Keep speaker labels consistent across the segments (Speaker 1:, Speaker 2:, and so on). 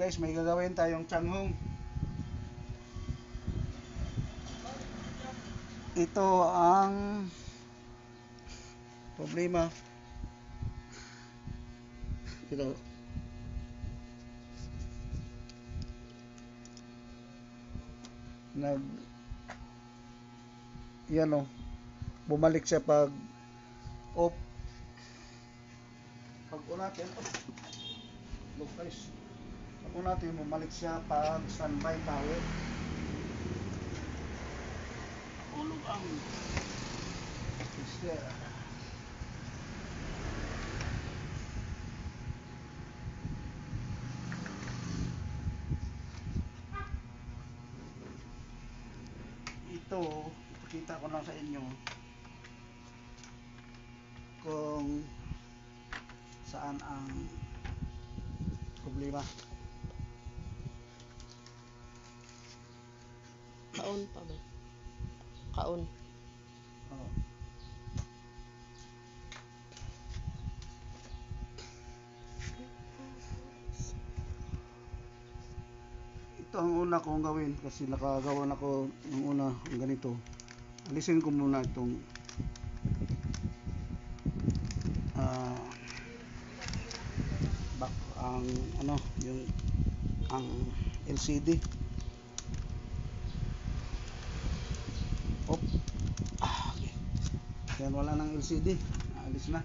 Speaker 1: guys, may gagawin tayong changhong. Ito ang problema. Ito. Yan o. Bumalik siya pag off. Pag unatin, look guys. Pag unatin, bumalik siya pag standby power. Ulog ang siya. Ito, ipakita ko lang sa inyo kung saan ang problema.
Speaker 2: Kaon pa ba? Kaon.
Speaker 1: Oh. Ito ang una kong gawin kasi nakagawa na ko ng una ng ganito. Alisin ko muna itong back ang ano yung ang LCD. Okay. Yan, wala nang LCD. Alis na.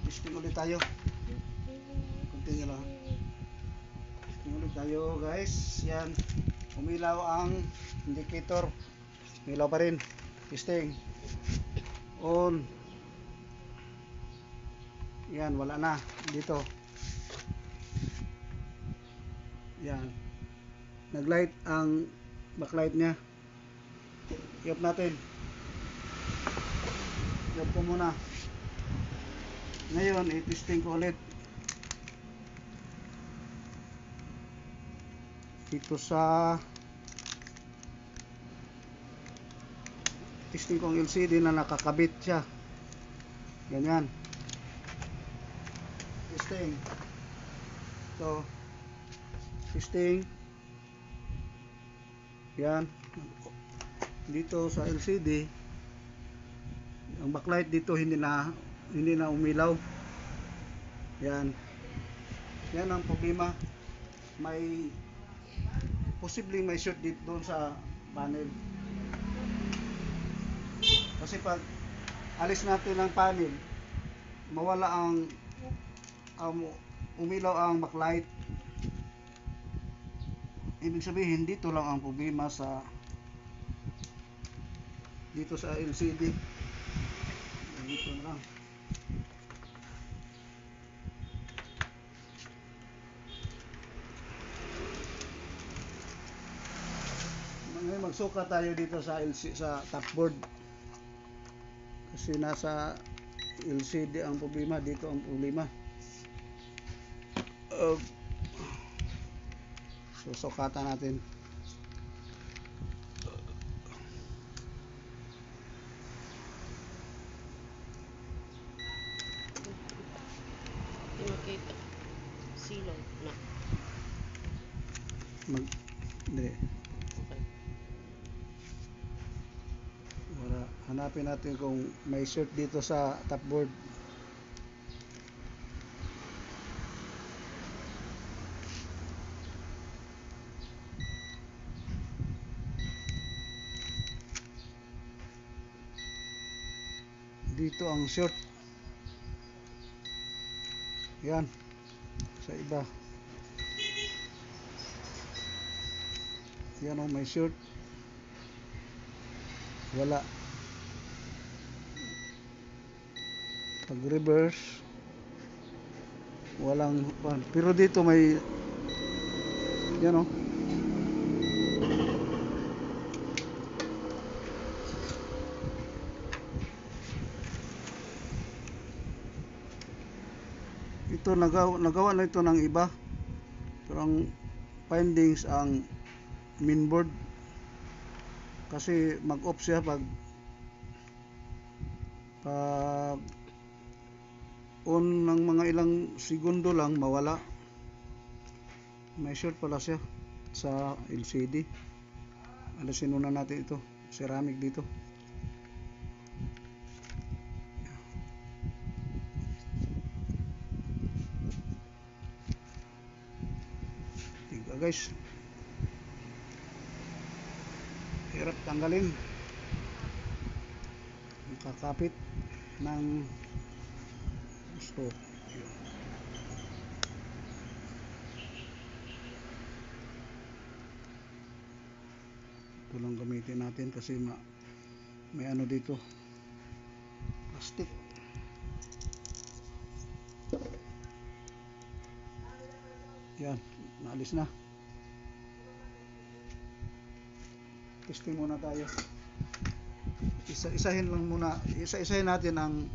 Speaker 1: Testing ulit tayo. Continue lang. Testing ulit tayo guys. Yan. Umilaw ang indicator. Umilaw pa rin. Testing. On. Yan, wala na. Dito. Yan. Naglight ang backlight niya. I-off natin. I-off ko muna. Ngayon, i-testing ko ulit. Dito sa testing ko ang LCD na nakakabit siya. Ganyan. Testing. So, testing. Yan. Dito sa LCD, ang backlight dito hindi na umilaw. Yan. Yan ang problema. May posibleng may short dito doon sa panel. Kasi pag alis natin ang panel, mawala ang umilaw ang backlight. Ibig sabihin dito lang ang problema dito sa LCD. Dito na lang. Ngayon magsuka tayo dito sa top board. Kasi nasa LCD ang problema, dito ang problema. Susukatan natin.
Speaker 2: Makita. Silong na.
Speaker 1: Hindi.
Speaker 2: Okay.
Speaker 1: Hanapin natin kung may short dito sa top board. Dito ang short. Yan. Sa iba. Yan o, may short. Wala. Pag reverse, walang. Pero dito may. Yan o. Ito nagawa na ito ng iba. Pero ang findings ang mainboard kasi mag-off siya pag on ng mga ilang segundo lang mawala. May short pala siya sa LCD. Alisin muna natin ito, ceramic dito. Tiga guys, hirap tanggalin, kakapit ng gusto. Ito lang gamitin natin kasi may ano dito, plastic. Yan, naalis na. Testing muna tayo. Isa-isahin natin ang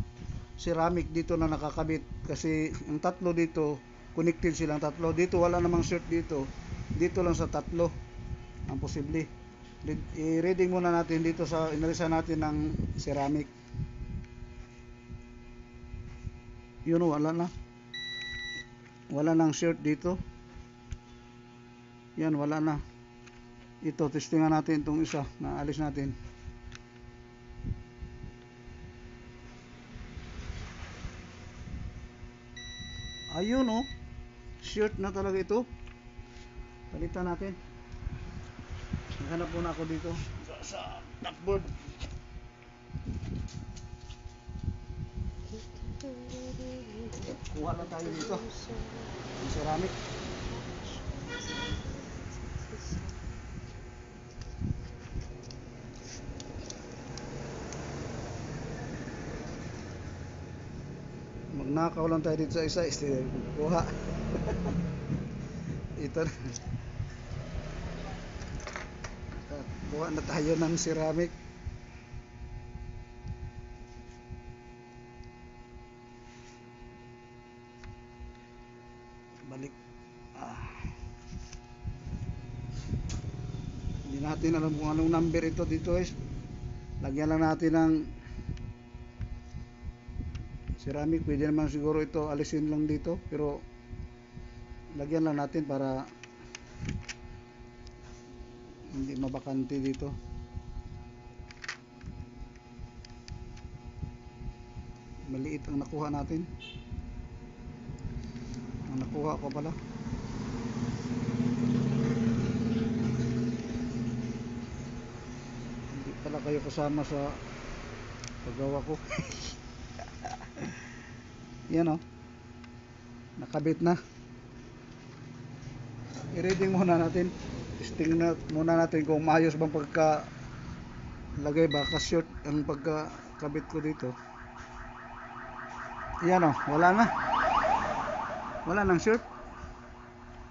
Speaker 1: ceramic dito na nakakabit kasi yung tatlo dito connected silang tatlo. Dito wala namang short dito. Dito lang sa tatlo ang posible. I-reading muna natin dito sa inalisan natin ng ceramic. Yun, wala nang short dito. Yan, wala na. Ito, testingan natin itong isa na alis natin. Ayun oh, short na talaga ito. Palitan natin. Naghanap muna ako dito sa tapboard. Kuha lang tayo dito ng ceramic. Magnakaw lang tayo dito sa isa, kuha. Ito na. Kuha na tayo ng ceramic. Balik. Hindi natin alam kung anong number ito dito guys. Lagyan lang natin ng ceramic. Pwede naman siguro ito alisin lang dito, pero lagyan lang natin para hindi mabakante dito. Maliit ang nakuha natin. Ang nakuha ko pala, hindi pala kayo kasama sa paggawa ko. Yan o, nakabit na. I-reading muna natin, testing na muna natin kung maayos bang pagka lagay, baka short ang pagkakabit ko dito. Yan o, wala nang short.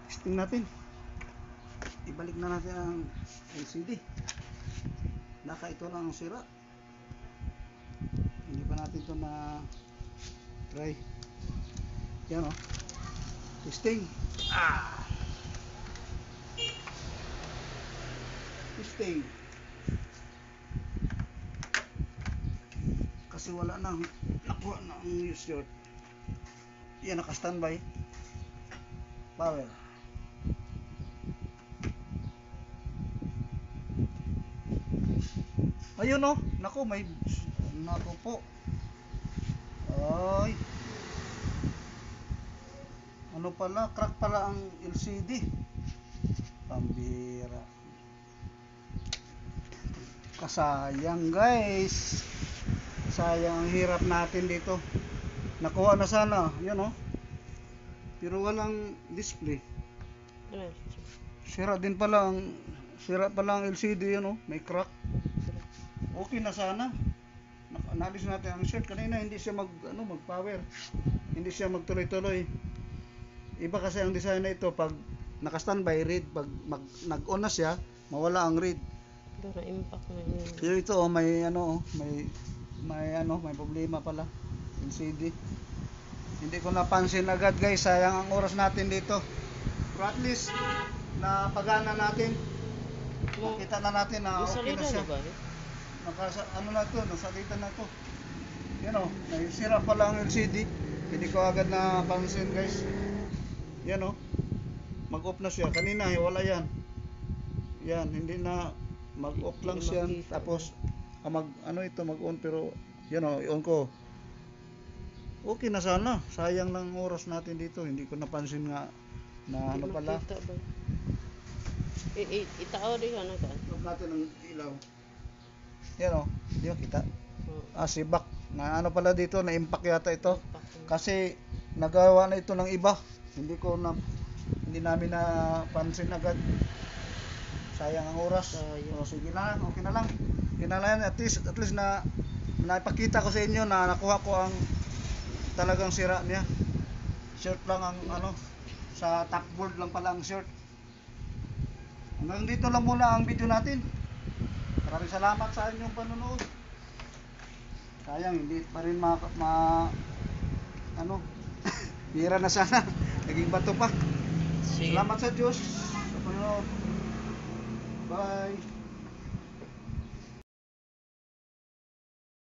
Speaker 1: Testing natin. Ibalik na natin ang LCD. Baka ito lang ang sira. Hindi pa natin ito na try. Yan o, testing. Testing. Kasi wala nang nakuha na ang short. Yan, naka-standby. Power. Ayun oh, naku, naku po. Ay. Ano pala, crack pala ang LCD. Pambira. Kasayang guys. Sayang ang hirap natin dito. Nakuha na sana, yun oh. Pero walang display. Sira pala ang LCD, yun oh, may crack. Okay na sana. Naalis natin ang short kanina, hindi siya mag-power. Hindi siya magtuloy-tuloy. Iba kasi ang design na ito, pag naka-standby read, pag nag-on na siya, mawala ang read.
Speaker 2: Pero impact na yun.
Speaker 1: Pero ito oh, may problema pala LCD. Hindi ko napansin agad guys, sayang ang oras natin dito. Pero at least napagana natin. Kita na natin na okay na siya. Nasalitan na to. Yan o, naisira pala ang LCD. Hindi ko agad napansin guys. Yan o. mag-off na siya. Kanina wala yan. Yan, hindi na mag-off lang
Speaker 2: Hindi
Speaker 1: siya.
Speaker 2: makita.
Speaker 1: Tapos mag-on pero yan o, i-on ko. Okay na sana. Sayang lang oras natin dito. Hindi ko napansin nga na
Speaker 2: Hindi
Speaker 1: ano pala.
Speaker 2: makita ba? Itao rin ka na ka.
Speaker 1: Off natin ang ilaw. Yan o, hindi mo kita.
Speaker 2: Oh,
Speaker 1: Sibak. Na ano pala dito, na-impact yata ito.
Speaker 2: impact.
Speaker 1: Kasi nagawa na ito ng iba. Hindi namin napansin agad. Sayang ang oras.
Speaker 2: Sayang.
Speaker 1: O sige na, okay na lang. Okay na lang, at least na naipakita ko sa inyo na nakuha ko ang talagang sira niya. Shirt lang ang sa top board lang pala ang shirt. Hanggang dito lang muna ang video natin. Maraming salamat sa inyong panonood. Sayang hindi pa rin bira na sana. Naging bato pa.
Speaker 2: Sige.
Speaker 1: Salamat sa Diyos sa panonood. Bye.